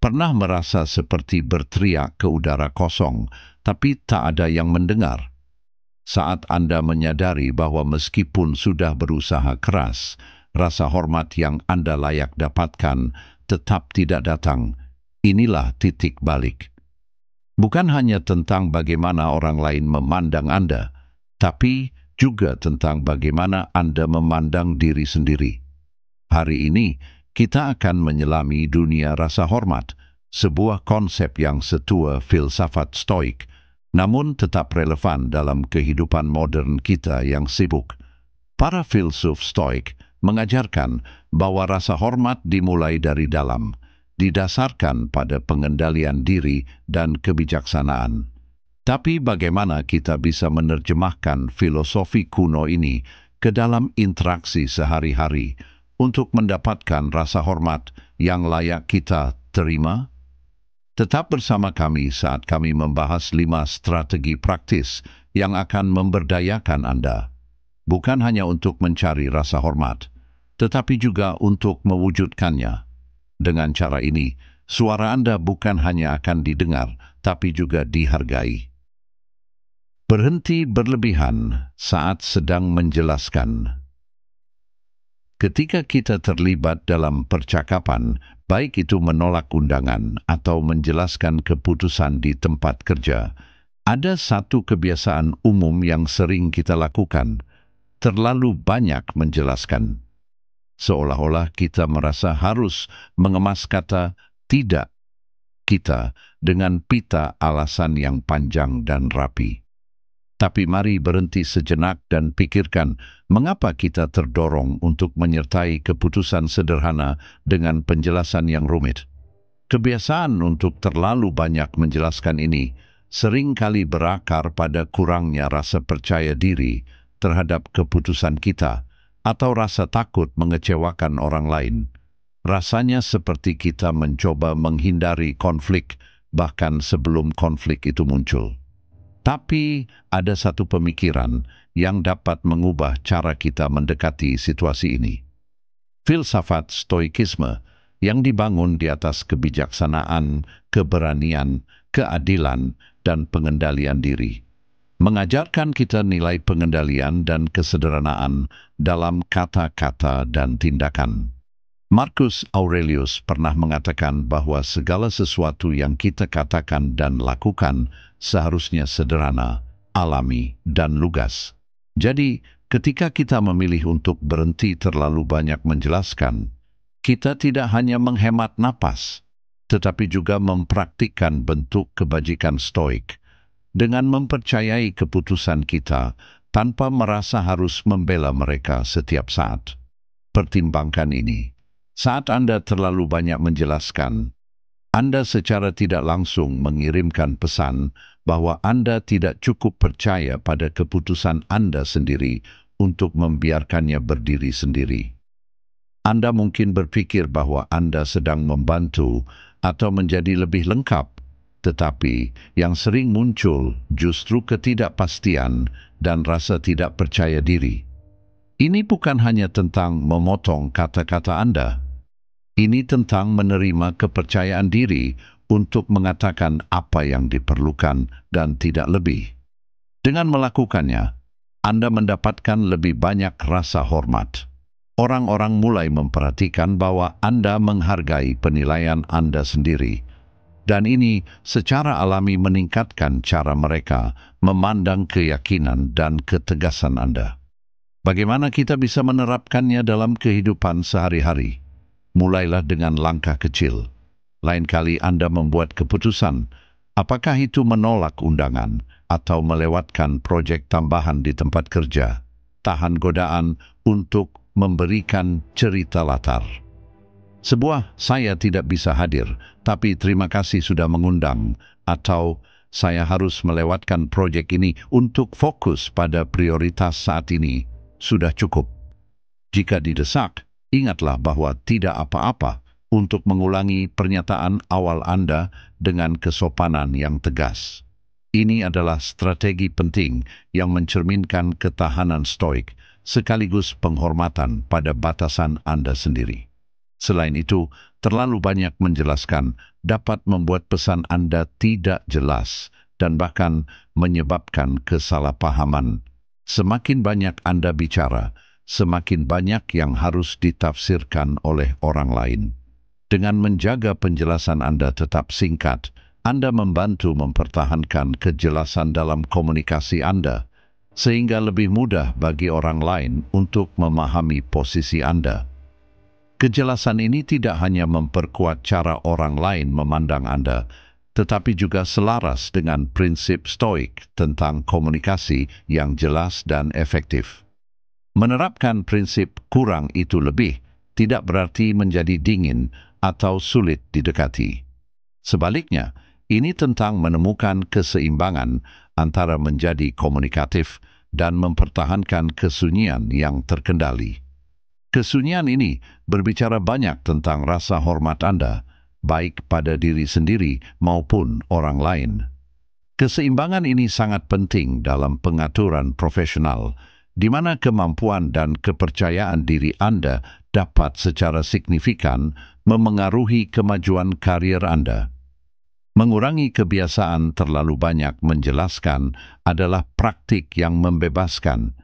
Pernah merasa seperti berteriak ke udara kosong, tapi tak ada yang mendengar? Saat Anda menyadari bahwa meskipun sudah berusaha keras, rasa hormat yang Anda layak dapatkan tetap tidak datang, inilah titik balik. Bukan hanya tentang bagaimana orang lain memandang Anda, tapi juga tentang bagaimana Anda memandang diri sendiri. Hari ini, kita akan menyelami dunia rasa hormat, sebuah konsep yang setua filsafat stoik, namun tetap relevan dalam kehidupan modern kita yang sibuk. Para filsuf stoik mengajarkan bahwa rasa hormat dimulai dari dalam, didasarkan pada pengendalian diri dan kebijaksanaan. Tapi bagaimana kita bisa menerjemahkan filosofi kuno ini ke dalam interaksi sehari-hari untuk mendapatkan rasa hormat yang layak kita terima? Tetap bersama kami saat kami membahas 5 strategi praktis yang akan memberdayakan Anda. Bukan hanya untuk mencari rasa hormat, tetapi juga untuk mewujudkannya. Dengan cara ini, suara Anda bukan hanya akan didengar, tapi juga dihargai. Berhenti berlebihan saat sedang menjelaskan. Ketika kita terlibat dalam percakapan, baik itu menolak undangan atau menjelaskan keputusan di tempat kerja, ada satu kebiasaan umum yang sering kita lakukan: terlalu banyak menjelaskan. Seolah-olah kita merasa harus mengemas kata "tidak" kita dengan pita alasan yang panjang dan rapi. Tapi mari berhenti sejenak dan pikirkan mengapa kita terdorong untuk menyertai keputusan sederhana dengan penjelasan yang rumit. Kebiasaan untuk terlalu banyak menjelaskan ini seringkali berakar pada kurangnya rasa percaya diri terhadap keputusan kita atau rasa takut mengecewakan orang lain. Rasanya seperti kita mencoba menghindari konflik bahkan sebelum konflik itu muncul. Tapi ada satu pemikiran yang dapat mengubah cara kita mendekati situasi ini. Filsafat stoikisme yang dibangun di atas kebijaksanaan, keberanian, keadilan, dan pengendalian diri mengajarkan kita nilai pengendalian dan kesederhanaan dalam kata-kata dan tindakan. Marcus Aurelius pernah mengatakan bahwa segala sesuatu yang kita katakan dan lakukan seharusnya sederhana, alami, dan lugas. Jadi, ketika kita memilih untuk berhenti terlalu banyak menjelaskan, kita tidak hanya menghemat napas, tetapi juga mempraktikkan bentuk kebajikan stoik dengan mempercayai keputusan kita tanpa merasa harus membela mereka setiap saat. Pertimbangkan ini. Saat Anda terlalu banyak menjelaskan, Anda secara tidak langsung mengirimkan pesan bahwa Anda tidak cukup percaya pada keputusan Anda sendiri untuk membiarkannya berdiri sendiri. Anda mungkin berpikir bahwa Anda sedang membantu atau menjadi lebih lengkap, tetapi yang sering muncul justru ketidakpastian dan rasa tidak percaya diri. Ini bukan hanya tentang memotong kata-kata Anda. Ini tentang menerima kepercayaan diri untuk mengatakan apa yang diperlukan dan tidak lebih. Dengan melakukannya, Anda mendapatkan lebih banyak rasa hormat. Orang-orang mulai memperhatikan bahwa Anda menghargai penilaian Anda sendiri. Dan ini secara alami meningkatkan cara mereka memandang keyakinan dan ketegasan Anda. Bagaimana kita bisa menerapkannya dalam kehidupan sehari-hari? Mulailah dengan langkah kecil. Lain kali Anda membuat keputusan, apakah itu menolak undangan atau melewatkan proyek tambahan di tempat kerja, tahan godaan untuk memberikan cerita latar. Sebuah "saya tidak bisa hadir, tapi terima kasih sudah mengundang," atau "saya harus melewatkan proyek ini untuk fokus pada prioritas saat ini," sudah cukup. Jika didesak, ingatlah bahwa tidak apa-apa untuk mengulangi pernyataan awal Anda dengan kesopanan yang tegas. Ini adalah strategi penting yang mencerminkan ketahanan stoik sekaligus penghormatan pada batasan Anda sendiri. Selain itu, terlalu banyak menjelaskan dapat membuat pesan Anda tidak jelas dan bahkan menyebabkan kesalahpahaman. Semakin banyak Anda bicara, semakin banyak yang harus ditafsirkan oleh orang lain. Dengan menjaga penjelasan Anda tetap singkat, Anda membantu mempertahankan kejelasan dalam komunikasi Anda, sehingga lebih mudah bagi orang lain untuk memahami posisi Anda. Kejelasan ini tidak hanya memperkuat cara orang lain memandang Anda, tetapi juga selaras dengan prinsip Stoik tentang komunikasi yang jelas dan efektif. Menerapkan prinsip kurang itu lebih tidak berarti menjadi dingin atau sulit didekati. Sebaliknya, ini tentang menemukan keseimbangan antara menjadi komunikatif dan mempertahankan kesunyian yang terkendali. Kesunyian ini berbicara banyak tentang rasa hormat Anda, baik pada diri sendiri maupun orang lain. Keseimbangan ini sangat penting dalam pengaturan profesional, di mana kemampuan dan kepercayaan diri Anda dapat secara signifikan memengaruhi kemajuan karier Anda. Mengurangi kebiasaan terlalu banyak menjelaskan adalah praktik yang membebaskan.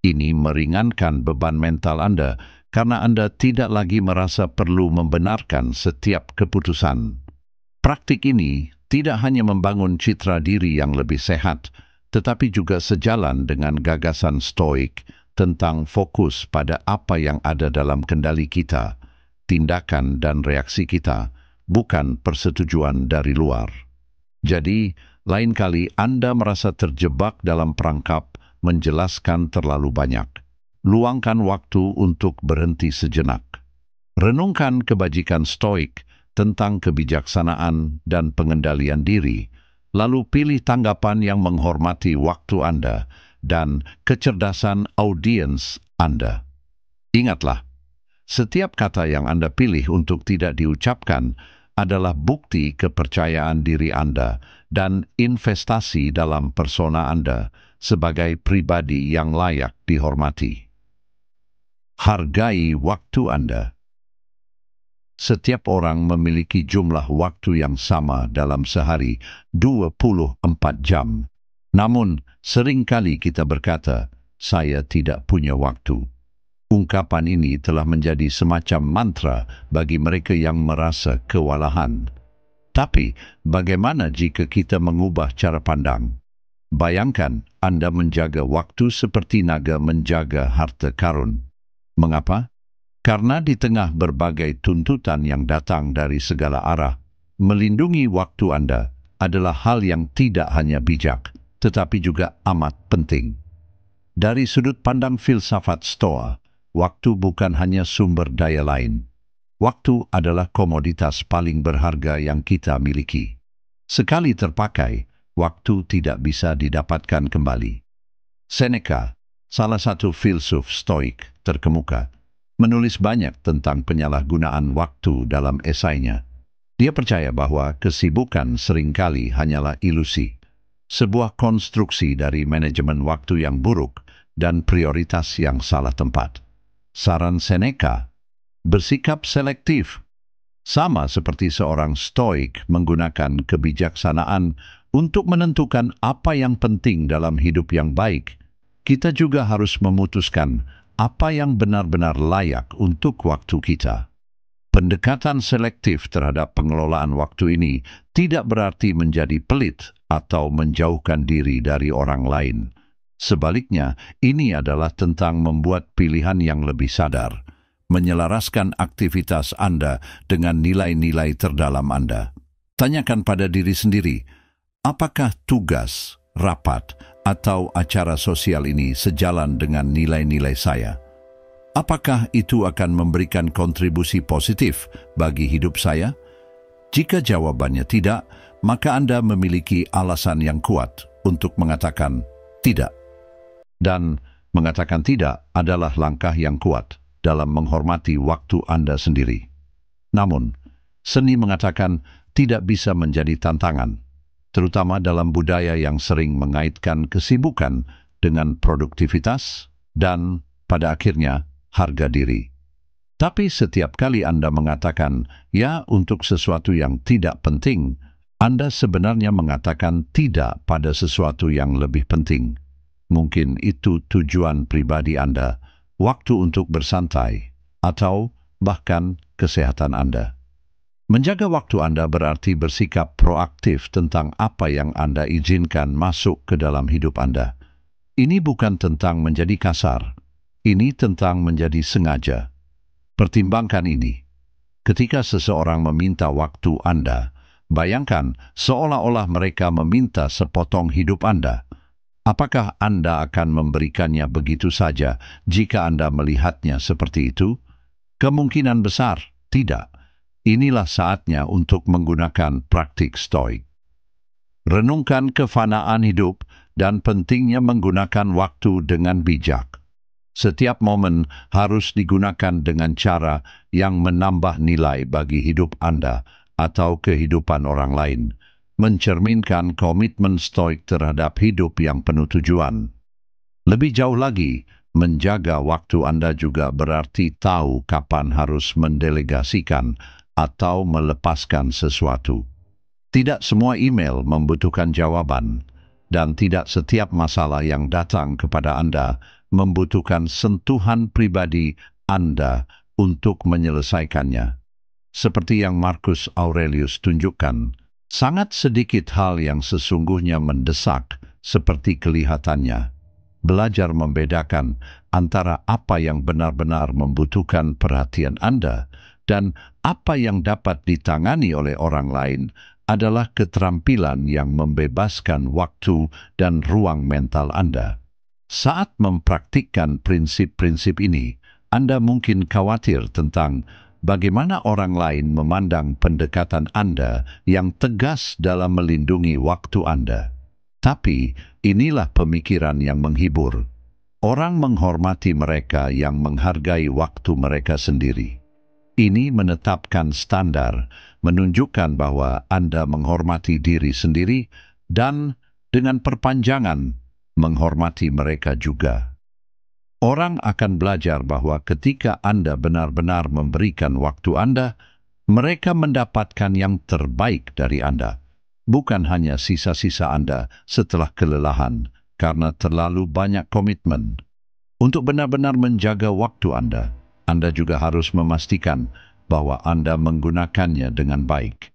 Ini meringankan beban mental Anda karena Anda tidak lagi merasa perlu membenarkan setiap keputusan. Praktik ini tidak hanya membangun citra diri yang lebih sehat, tetapi juga sejalan dengan gagasan Stoik tentang fokus pada apa yang ada dalam kendali kita, tindakan dan reaksi kita, bukan persetujuan dari luar. Jadi, lain kali Anda merasa terjebak dalam perangkap menjelaskan terlalu banyak. Luangkan waktu untuk berhenti sejenak. Renungkan kebajikan Stoik tentang kebijaksanaan dan pengendalian diri, lalu pilih tanggapan yang menghormati waktu Anda dan kecerdasan audiens Anda. Ingatlah, setiap kata yang Anda pilih untuk tidak diucapkan adalah bukti kepercayaan diri Anda dan investasi dalam persona Anda sebagai pribadi yang layak dihormati. Hargai waktu Anda. Setiap orang memiliki jumlah waktu yang sama dalam sehari, 24 jam. Namun, seringkali kita berkata, "Saya tidak punya waktu." Ungkapan ini telah menjadi semacam mantra bagi mereka yang merasa kewalahan. Tapi, bagaimana jika kita mengubah cara pandang? Bayangkan Anda menjaga waktu seperti naga menjaga harta karun. Mengapa? Karena di tengah berbagai tuntutan yang datang dari segala arah, melindungi waktu Anda adalah hal yang tidak hanya bijak, tetapi juga amat penting. Dari sudut pandang filsafat Stoa, waktu bukan hanya sumber daya lain. Waktu adalah komoditas paling berharga yang kita miliki. Sekali terpakai, waktu tidak bisa didapatkan kembali. Seneca, salah satu filsuf Stoik terkemuka, menulis banyak tentang penyalahgunaan waktu dalam esainya. Dia percaya bahwa kesibukan seringkali hanyalah ilusi, sebuah konstruksi dari manajemen waktu yang buruk dan prioritas yang salah tempat. Saran Seneca, bersikap selektif. Sama seperti seorang Stoik menggunakan kebijaksanaan untuk menentukan apa yang penting dalam hidup yang baik, kita juga harus memutuskan apa yang benar-benar layak untuk waktu kita. Pendekatan selektif terhadap pengelolaan waktu ini tidak berarti menjadi pelit atau menjauhkan diri dari orang lain. Sebaliknya, ini adalah tentang membuat pilihan yang lebih sadar, menyelaraskan aktivitas Anda dengan nilai-nilai terdalam Anda. Tanyakan pada diri sendiri, apakah tugas, rapat, atau acara sosial ini sejalan dengan nilai-nilai saya? Apakah itu akan memberikan kontribusi positif bagi hidup saya? Jika jawabannya tidak, maka Anda memiliki alasan yang kuat untuk mengatakan tidak. Dan mengatakan tidak adalah langkah yang kuat dalam menghormati waktu Anda sendiri. Namun, seni mengatakan tidak bisa menjadi tantangan, terutama dalam budaya yang sering mengaitkan kesibukan dengan produktivitas dan, pada akhirnya, harga diri. Tapi setiap kali Anda mengatakan ya untuk sesuatu yang tidak penting, Anda sebenarnya mengatakan tidak pada sesuatu yang lebih penting. Mungkin itu tujuan pribadi Anda, waktu untuk bersantai, atau bahkan kesehatan Anda. Menjaga waktu Anda berarti bersikap proaktif tentang apa yang Anda izinkan masuk ke dalam hidup Anda. Ini bukan tentang menjadi kasar, ini tentang menjadi sengaja. Pertimbangkan ini. Ketika seseorang meminta waktu Anda, bayangkan seolah-olah mereka meminta sepotong hidup Anda. Apakah Anda akan memberikannya begitu saja jika Anda melihatnya seperti itu? Kemungkinan besar tidak. Inilah saatnya untuk menggunakan praktik stoik. Renungkan kefanaan hidup dan pentingnya menggunakan waktu dengan bijak. Setiap momen harus digunakan dengan cara yang menambah nilai bagi hidup Anda atau kehidupan orang lain, mencerminkan komitmen stoik terhadap hidup yang penuh tujuan. Lebih jauh lagi, menjaga waktu Anda juga berarti tahu kapan harus mendelegasikan atau melepaskan sesuatu. Tidak semua email membutuhkan jawaban, dan tidak setiap masalah yang datang kepada Anda membutuhkan sentuhan pribadi Anda untuk menyelesaikannya. Seperti yang Marcus Aurelius tunjukkan, sangat sedikit hal yang sesungguhnya mendesak seperti kelihatannya. Belajar membedakan antara apa yang benar-benar membutuhkan perhatian Anda dan apa yang dapat ditangani oleh orang lain adalah keterampilan yang membebaskan waktu dan ruang mental Anda. Saat mempraktikkan prinsip-prinsip ini, Anda mungkin khawatir tentang bagaimana orang lain memandang pendekatan Anda yang tegas dalam melindungi waktu Anda. Tapi inilah pemikiran yang menghibur. Orang menghormati mereka yang menghargai waktu mereka sendiri. Ini menetapkan standar, menunjukkan bahwa Anda menghormati diri sendiri dan dengan perpanjangan menghormati mereka juga. Orang akan belajar bahwa ketika Anda benar-benar memberikan waktu Anda, mereka mendapatkan yang terbaik dari Anda, bukan hanya sisa-sisa Anda setelah kelelahan karena terlalu banyak komitmen. Untuk benar-benar menjaga waktu Anda juga harus memastikan bahwa Anda menggunakannya dengan baik.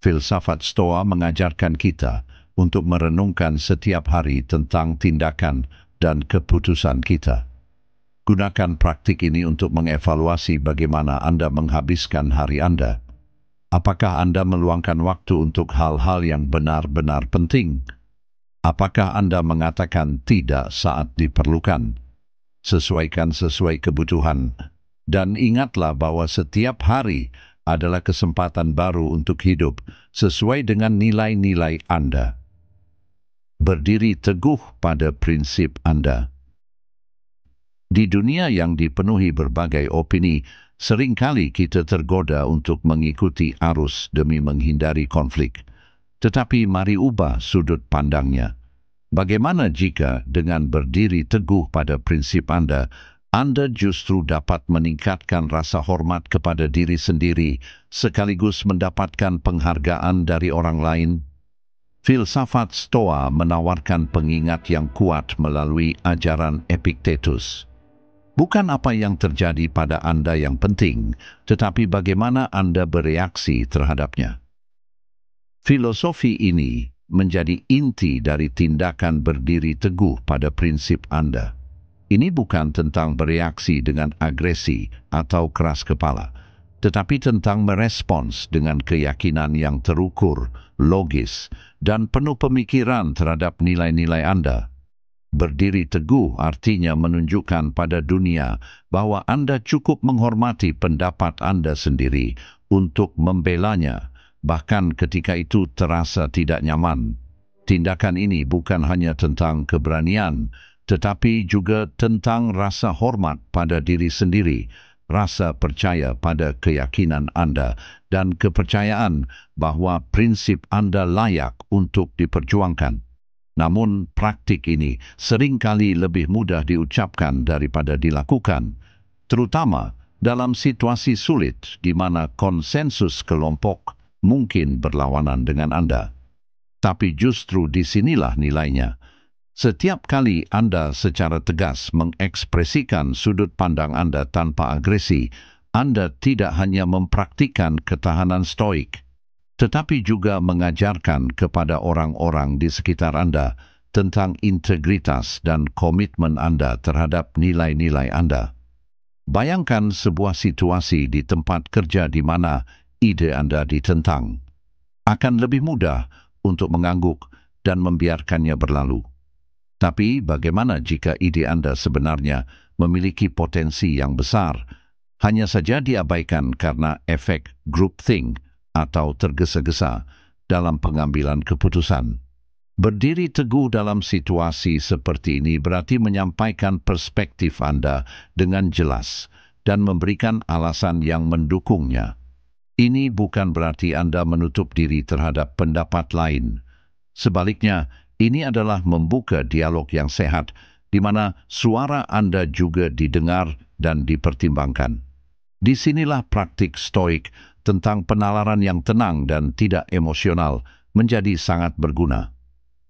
Filsafat Stoa mengajarkan kita untuk merenungkan setiap hari tentang tindakan dan keputusan kita. Gunakan praktik ini untuk mengevaluasi bagaimana Anda menghabiskan hari Anda. Apakah Anda meluangkan waktu untuk hal-hal yang benar-benar penting? Apakah Anda mengatakan tidak saat diperlukan? Sesuaikan sesuai kebutuhan. Dan ingatlah bahwa setiap hari adalah kesempatan baru untuk hidup sesuai dengan nilai-nilai Anda. Berdiri teguh pada prinsip Anda. Di dunia yang dipenuhi berbagai opini, seringkali kita tergoda untuk mengikuti arus demi menghindari konflik. Tetapi mari ubah sudut pandangnya. Bagaimana jika dengan berdiri teguh pada prinsip Anda justru dapat meningkatkan rasa hormat kepada diri sendiri sekaligus mendapatkan penghargaan dari orang lain? Filsafat Stoa menawarkan pengingat yang kuat melalui ajaran Epictetus. Bukan apa yang terjadi pada Anda yang penting, tetapi bagaimana Anda bereaksi terhadapnya. Filosofi ini menjadi inti dari tindakan berdiri teguh pada prinsip Anda. Ini bukan tentang bereaksi dengan agresi atau keras kepala, tetapi tentang merespons dengan keyakinan yang terukur, logis, dan penuh pemikiran terhadap nilai-nilai Anda. Berdiri teguh artinya menunjukkan pada dunia bahwa Anda cukup menghormati pendapat Anda sendiri untuk membelanya, bahkan ketika itu terasa tidak nyaman. Tindakan ini bukan hanya tentang keberanian, tetapi juga tentang rasa hormat pada diri sendiri, rasa percaya pada keyakinan Anda, dan kepercayaan bahwa prinsip Anda layak untuk diperjuangkan. Namun praktik ini seringkali lebih mudah diucapkan daripada dilakukan, terutama Dalam situasi sulit di mana konsensus kelompok mungkin berlawanan dengan Anda. Tapi justru disinilah nilainya. Setiap kali Anda secara tegas mengekspresikan sudut pandang Anda tanpa agresi, Anda tidak hanya mempraktikkan ketahanan stoik, tetapi juga mengajarkan kepada orang-orang di sekitar Anda tentang integritas dan komitmen Anda terhadap nilai-nilai Anda. Bayangkan sebuah situasi di tempat kerja di mana ide Anda ditentang. Akan lebih mudah untuk mengangguk dan membiarkannya berlalu. Tapi bagaimana jika ide Anda sebenarnya memiliki potensi yang besar, hanya saja diabaikan karena efek groupthink atau tergesa-gesa dalam pengambilan keputusan? Berdiri teguh dalam situasi seperti ini berarti menyampaikan perspektif Anda dengan jelas dan memberikan alasan yang mendukungnya. Ini bukan berarti Anda menutup diri terhadap pendapat lain. Sebaliknya, ini adalah membuka dialog yang sehat, di mana suara Anda juga didengar dan dipertimbangkan. Disinilah praktik stoik tentang penalaran yang tenang dan tidak emosional menjadi sangat berguna.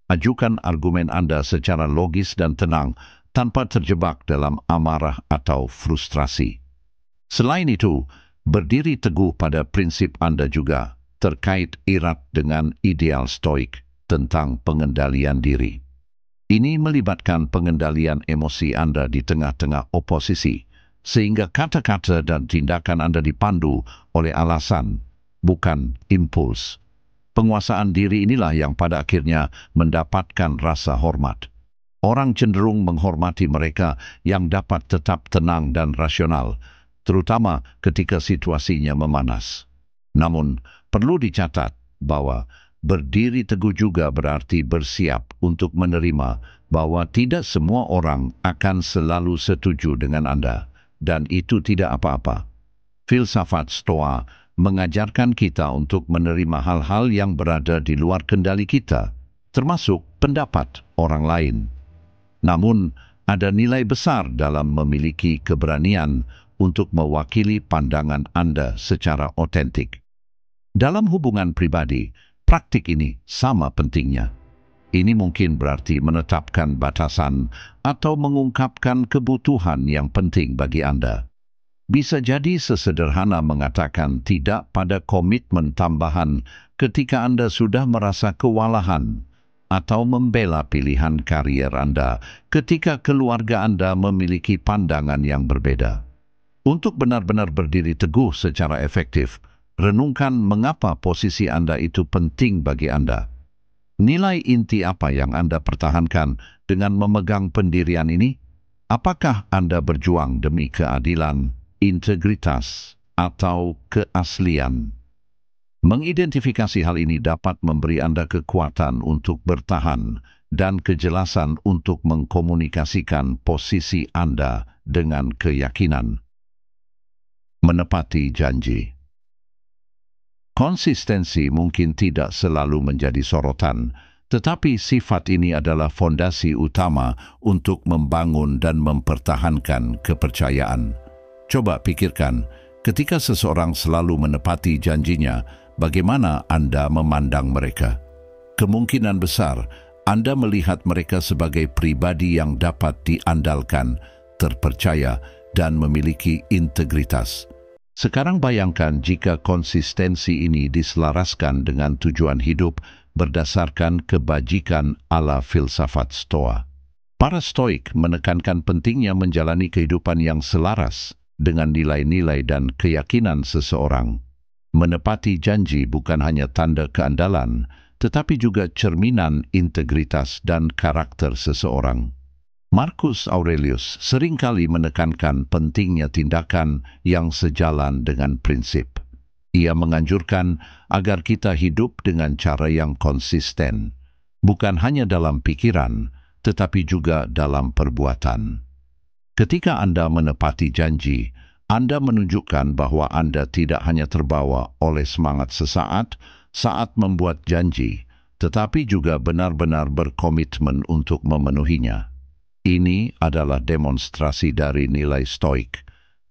Ajukan argumen Anda secara logis dan tenang tanpa terjebak dalam amarah atau frustrasi. Selain itu, berdiri teguh pada prinsip Anda juga terkait erat dengan ideal stoik tentang pengendalian diri. Ini melibatkan pengendalian emosi Anda di tengah-tengah oposisi, sehingga kata-kata dan tindakan Anda dipandu oleh alasan, bukan impuls. Penguasaan diri inilah yang pada akhirnya mendapatkan rasa hormat. Orang cenderung menghormati mereka yang dapat tetap tenang dan rasional, terutama ketika situasinya memanas. Namun, perlu dicatat bahwa berdiri teguh juga berarti bersiap untuk menerima bahwa tidak semua orang akan selalu setuju dengan Anda, dan itu tidak apa-apa. Filsafat Stoa mengajarkan kita untuk menerima hal-hal yang berada di luar kendali kita, termasuk pendapat orang lain. Namun, ada nilai besar dalam memiliki keberanian untuk mewakili pandangan Anda secara otentik. Dalam hubungan pribadi, praktik ini sama pentingnya. Ini mungkin berarti menetapkan batasan atau mengungkapkan kebutuhan yang penting bagi Anda. Bisa jadi sesederhana mengatakan tidak pada komitmen tambahan ketika Anda sudah merasa kewalahan, atau membela pilihan karier Anda ketika keluarga Anda memiliki pandangan yang berbeda. Untuk benar-benar berdiri teguh secara efektif, renungkan mengapa posisi Anda itu penting bagi Anda. Nilai inti apa yang Anda pertahankan dengan memegang pendirian ini? Apakah Anda berjuang demi keadilan, integritas, atau keaslian? Mengidentifikasi hal ini dapat memberi Anda kekuatan untuk bertahan dan kejelasan untuk mengkomunikasikan posisi Anda dengan keyakinan. Menepati janji. Konsistensi mungkin tidak selalu menjadi sorotan, tetapi sifat ini adalah fondasi utama untuk membangun dan mempertahankan kepercayaan. Coba pikirkan, ketika seseorang selalu menepati janjinya, bagaimana Anda memandang mereka? Kemungkinan besar Anda melihat mereka sebagai pribadi yang dapat diandalkan, terpercaya, dan memiliki integritas. Sekarang bayangkan jika konsistensi ini diselaraskan dengan tujuan hidup berdasarkan kebajikan ala filsafat Stoa. Para Stoik menekankan pentingnya menjalani kehidupan yang selaras dengan nilai-nilai dan keyakinan seseorang. Menepati janji bukan hanya tanda keandalan, tetapi juga cerminan integritas dan karakter seseorang. Marcus Aurelius seringkali menekankan pentingnya tindakan yang sejalan dengan prinsip. Ia menganjurkan agar kita hidup dengan cara yang konsisten, bukan hanya dalam pikiran, tetapi juga dalam perbuatan. Ketika Anda menepati janji, Anda menunjukkan bahwa Anda tidak hanya terbawa oleh semangat sesaat saat membuat janji, tetapi juga benar-benar berkomitmen untuk memenuhinya. Ini adalah demonstrasi dari nilai stoik,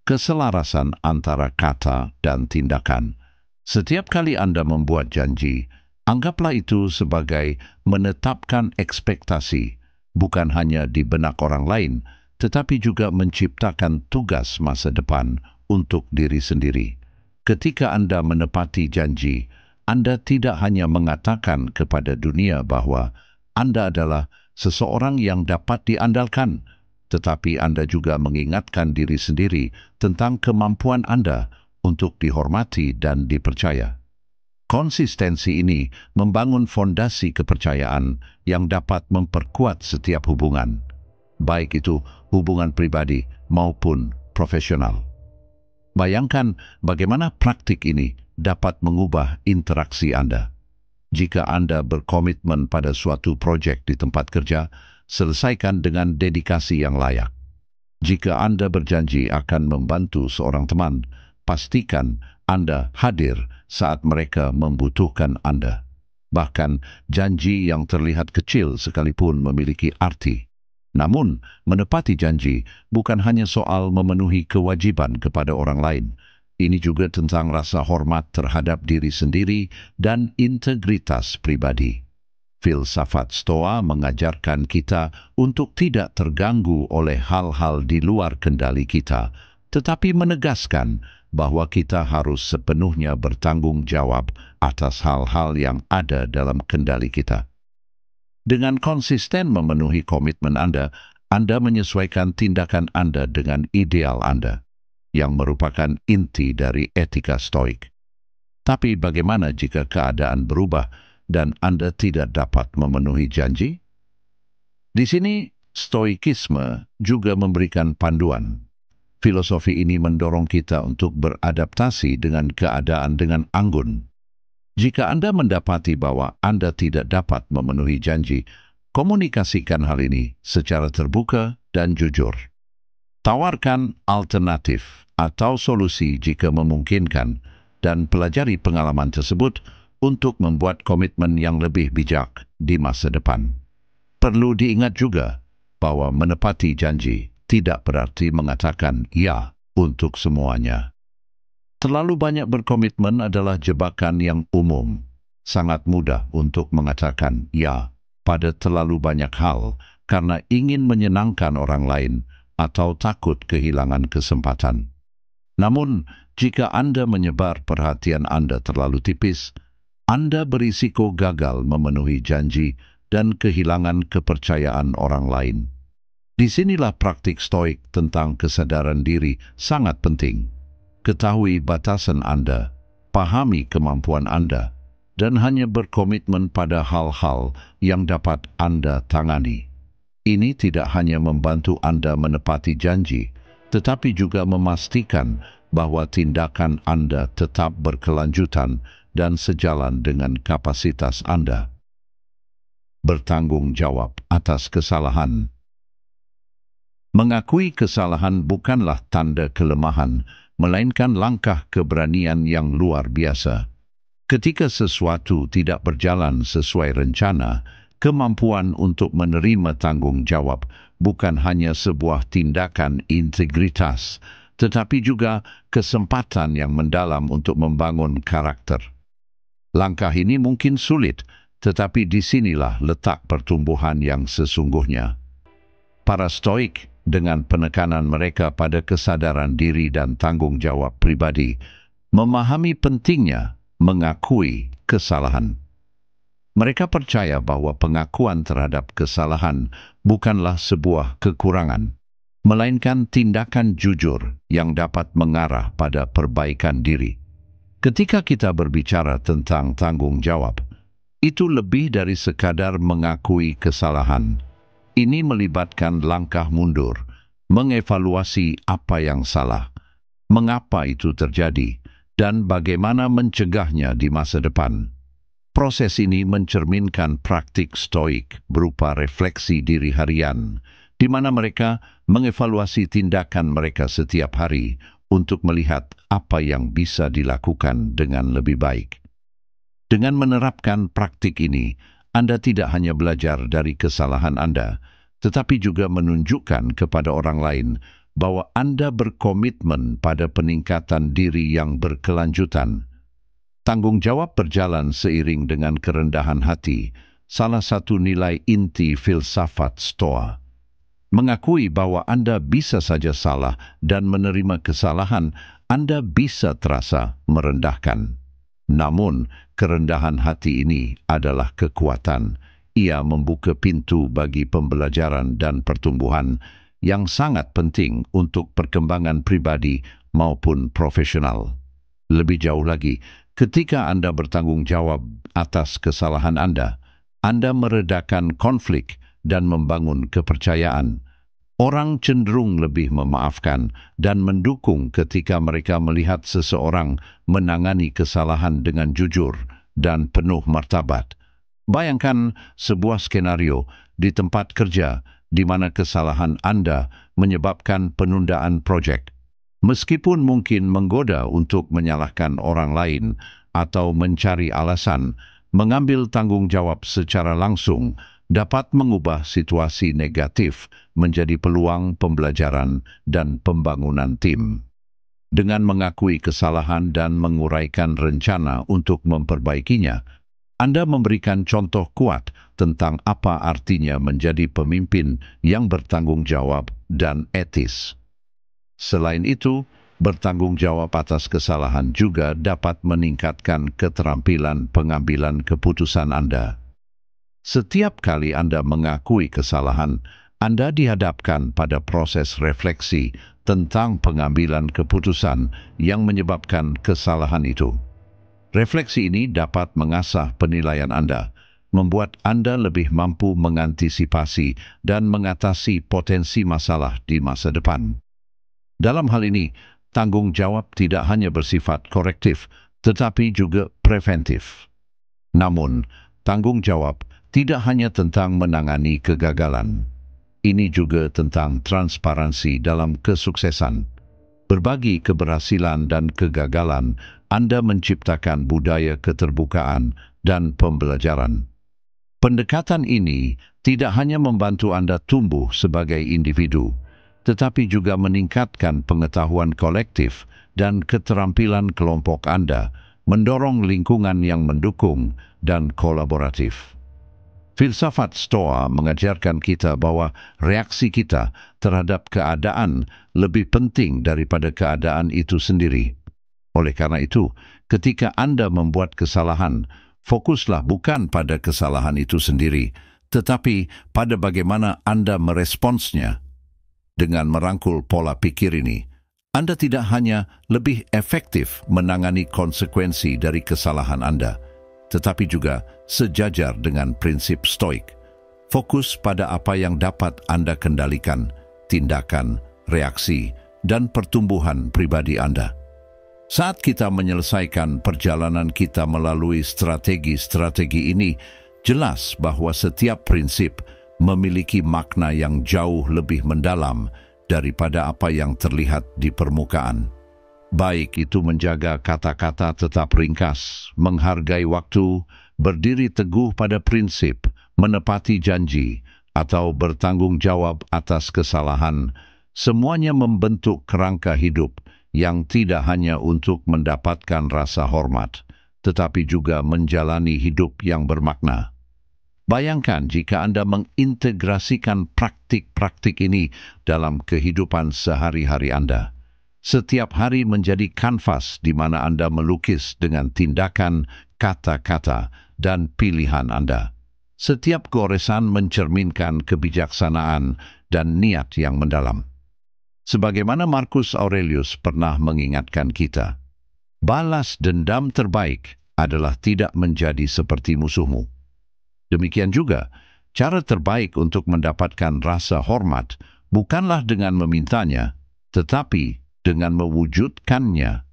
keselarasan antara kata dan tindakan. Setiap kali Anda membuat janji, anggaplah itu sebagai menetapkan ekspektasi, bukan hanya di benak orang lain, tetapi juga menciptakan tugas masa depan untuk diri sendiri. Ketika Anda menepati janji, Anda tidak hanya mengatakan kepada dunia bahwa Anda adalah seseorang yang dapat diandalkan, tetapi Anda juga mengingatkan diri sendiri tentang kemampuan Anda untuk dihormati dan dipercaya. Konsistensi ini membangun fondasi kepercayaan yang dapat memperkuat setiap hubungan, baik itu hubungan pribadi maupun profesional. Bayangkan bagaimana praktik ini dapat mengubah interaksi Anda. Jika Anda berkomitmen pada suatu proyek di tempat kerja, selesaikan dengan dedikasi yang layak. Jika Anda berjanji akan membantu seorang teman, pastikan Anda hadir saat mereka membutuhkan Anda. Bahkan janji yang terlihat kecil sekalipun memiliki arti. Namun, menepati janji bukan hanya soal memenuhi kewajiban kepada orang lain. Ini juga tentang rasa hormat terhadap diri sendiri dan integritas pribadi. Filsafat Stoa mengajarkan kita untuk tidak terganggu oleh hal-hal di luar kendali kita, tetapi menegaskan bahwa kita harus sepenuhnya bertanggung jawab atas hal-hal yang ada dalam kendali kita. Dengan konsisten memenuhi komitmen Anda menyesuaikan tindakan Anda dengan ideal Anda, yang merupakan inti dari etika stoik. Tapi bagaimana jika keadaan berubah dan Anda tidak dapat memenuhi janji? Di sini, stoikisme juga memberikan panduan. Filosofi ini mendorong kita untuk beradaptasi dengan keadaan dengan anggun. Jika Anda mendapati bahwa Anda tidak dapat memenuhi janji, komunikasikan hal ini secara terbuka dan jujur. Tawarkan alternatif atau solusi jika memungkinkan, dan pelajari pengalaman tersebut untuk membuat komitmen yang lebih bijak di masa depan. Perlu diingat juga bahwa menepati janji tidak berarti mengatakan ya untuk semuanya. Terlalu banyak berkomitmen adalah jebakan yang umum. Sangat mudah untuk mengatakan ya pada terlalu banyak hal karena ingin menyenangkan orang lain atau takut kehilangan kesempatan. Namun, jika Anda menyebar perhatian Anda terlalu tipis, Anda berisiko gagal memenuhi janji dan kehilangan kepercayaan orang lain. Disinilah praktik stoik tentang kesadaran diri sangat penting. Ketahui batasan Anda, pahami kemampuan Anda, dan hanya berkomitmen pada hal-hal yang dapat Anda tangani. Ini tidak hanya membantu Anda menepati janji, tetapi juga memastikan bahwa tindakan Anda tetap berkelanjutan dan sejalan dengan kapasitas Anda. Bertanggung jawab atas kesalahan. Mengakui kesalahan bukanlah tanda kelemahan, melainkan langkah keberanian yang luar biasa. Ketika sesuatu tidak berjalan sesuai rencana, kemampuan untuk menerima tanggung jawab bukan hanya sebuah tindakan integritas, tetapi juga kesempatan yang mendalam untuk membangun karakter. Langkah ini mungkin sulit, tetapi disinilah letak pertumbuhan yang sesungguhnya. Para stoik, dengan penekanan mereka pada kesadaran diri dan tanggung jawab pribadi, memahami pentingnya mengakui kesalahan. Mereka percaya bahwa pengakuan terhadap kesalahan bukanlah sebuah kekurangan, melainkan tindakan jujur yang dapat mengarah pada perbaikan diri. Ketika kita berbicara tentang tanggung jawab, itu lebih dari sekadar mengakui kesalahan. Ini melibatkan langkah mundur, mengevaluasi apa yang salah, mengapa itu terjadi, dan bagaimana mencegahnya di masa depan. Proses ini mencerminkan praktik stoik berupa refleksi diri harian, di mana mereka mengevaluasi tindakan mereka setiap hari untuk melihat apa yang bisa dilakukan dengan lebih baik. Dengan menerapkan praktik ini, Anda tidak hanya belajar dari kesalahan Anda, tetapi juga menunjukkan kepada orang lain bahwa Anda berkomitmen pada peningkatan diri yang berkelanjutan. Tanggung jawab berjalan seiring dengan kerendahan hati, salah satu nilai inti filsafat Stoa. Mengakui bahwa Anda bisa saja salah dan menerima kesalahan, Anda bisa terasa merendahkan. Namun, kerendahan hati ini adalah kekuatan. Ia membuka pintu bagi pembelajaran dan pertumbuhan yang sangat penting untuk perkembangan pribadi maupun profesional. Lebih jauh lagi, ketika Anda bertanggung jawab atas kesalahan Anda meredakan konflik dan membangun kepercayaan. Orang cenderung lebih memaafkan dan mendukung ketika mereka melihat seseorang menangani kesalahan dengan jujur dan penuh martabat. Bayangkan sebuah skenario di tempat kerja di mana kesalahan Anda menyebabkan penundaan proyek. Meskipun mungkin menggoda untuk menyalahkan orang lain atau mencari alasan, mengambil tanggung jawab secara langsung dapat mengubah situasi negatif menjadi peluang pembelajaran dan pembangunan tim. Dengan mengakui kesalahan dan menguraikan rencana untuk memperbaikinya, Anda memberikan contoh kuat tentang apa artinya menjadi pemimpin yang bertanggung jawab dan etis. Selain itu, bertanggung jawab atas kesalahan juga dapat meningkatkan keterampilan pengambilan keputusan Anda. Setiap kali Anda mengakui kesalahan, Anda dihadapkan pada proses refleksi tentang pengambilan keputusan yang menyebabkan kesalahan itu. Refleksi ini dapat mengasah penilaian Anda, membuat Anda lebih mampu mengantisipasi dan mengatasi potensi masalah di masa depan. Dalam hal ini, tanggung jawab tidak hanya bersifat korektif, tetapi juga preventif. Namun, tanggung jawab tidak hanya tentang menangani kegagalan. Ini juga tentang transparansi dalam kesuksesan. Berbagi keberhasilan dan kegagalan, Anda menciptakan budaya keterbukaan dan pembelajaran. Pendekatan ini tidak hanya membantu Anda tumbuh sebagai individu, tetapi juga meningkatkan pengetahuan kolektif dan keterampilan kelompok Anda, mendorong lingkungan yang mendukung dan kolaboratif. Filsafat Stoa mengajarkan kita bahwa reaksi kita terhadap keadaan lebih penting daripada keadaan itu sendiri. Oleh karena itu, ketika Anda membuat kesalahan, fokuslah bukan pada kesalahan itu sendiri, tetapi pada bagaimana Anda meresponsnya. Dengan merangkul pola pikir ini, Anda tidak hanya lebih efektif menangani konsekuensi dari kesalahan Anda, tetapi juga sejajar dengan prinsip stoik. Fokus pada apa yang dapat Anda kendalikan, tindakan, reaksi, dan pertumbuhan pribadi Anda. Saat kita menyelesaikan perjalanan kita melalui strategi-strategi ini, jelas bahwa setiap prinsip memiliki makna yang jauh lebih mendalam daripada apa yang terlihat di permukaan. Baik itu menjaga kata-kata tetap ringkas, menghargai waktu, berdiri teguh pada prinsip, menepati janji, atau bertanggung jawab atas kesalahan, semuanya membentuk kerangka hidup yang tidak hanya untuk mendapatkan rasa hormat, tetapi juga menjalani hidup yang bermakna. Bayangkan jika Anda mengintegrasikan praktik-praktik ini dalam kehidupan sehari-hari Anda. Setiap hari menjadi kanvas di mana Anda melukis dengan tindakan, kata-kata, dan pilihan Anda. Setiap goresan mencerminkan kebijaksanaan dan niat yang mendalam. Sebagaimana Marcus Aurelius pernah mengingatkan kita, balas dendam terbaik adalah tidak menjadi seperti musuhmu. Demikian juga, cara terbaik untuk mendapatkan rasa hormat bukanlah dengan memintanya, tetapi dengan mewujudkannya.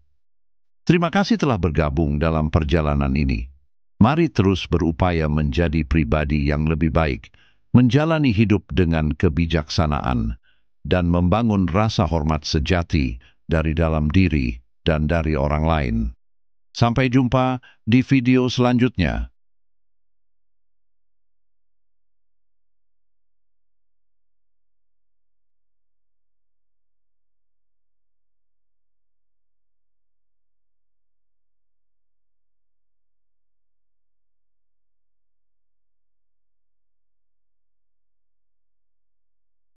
Terima kasih telah bergabung dalam perjalanan ini. Mari terus berupaya menjadi pribadi yang lebih baik, menjalani hidup dengan kebijaksanaan, dan membangun rasa hormat sejati dari dalam diri dan dari orang lain. Sampai jumpa di video selanjutnya.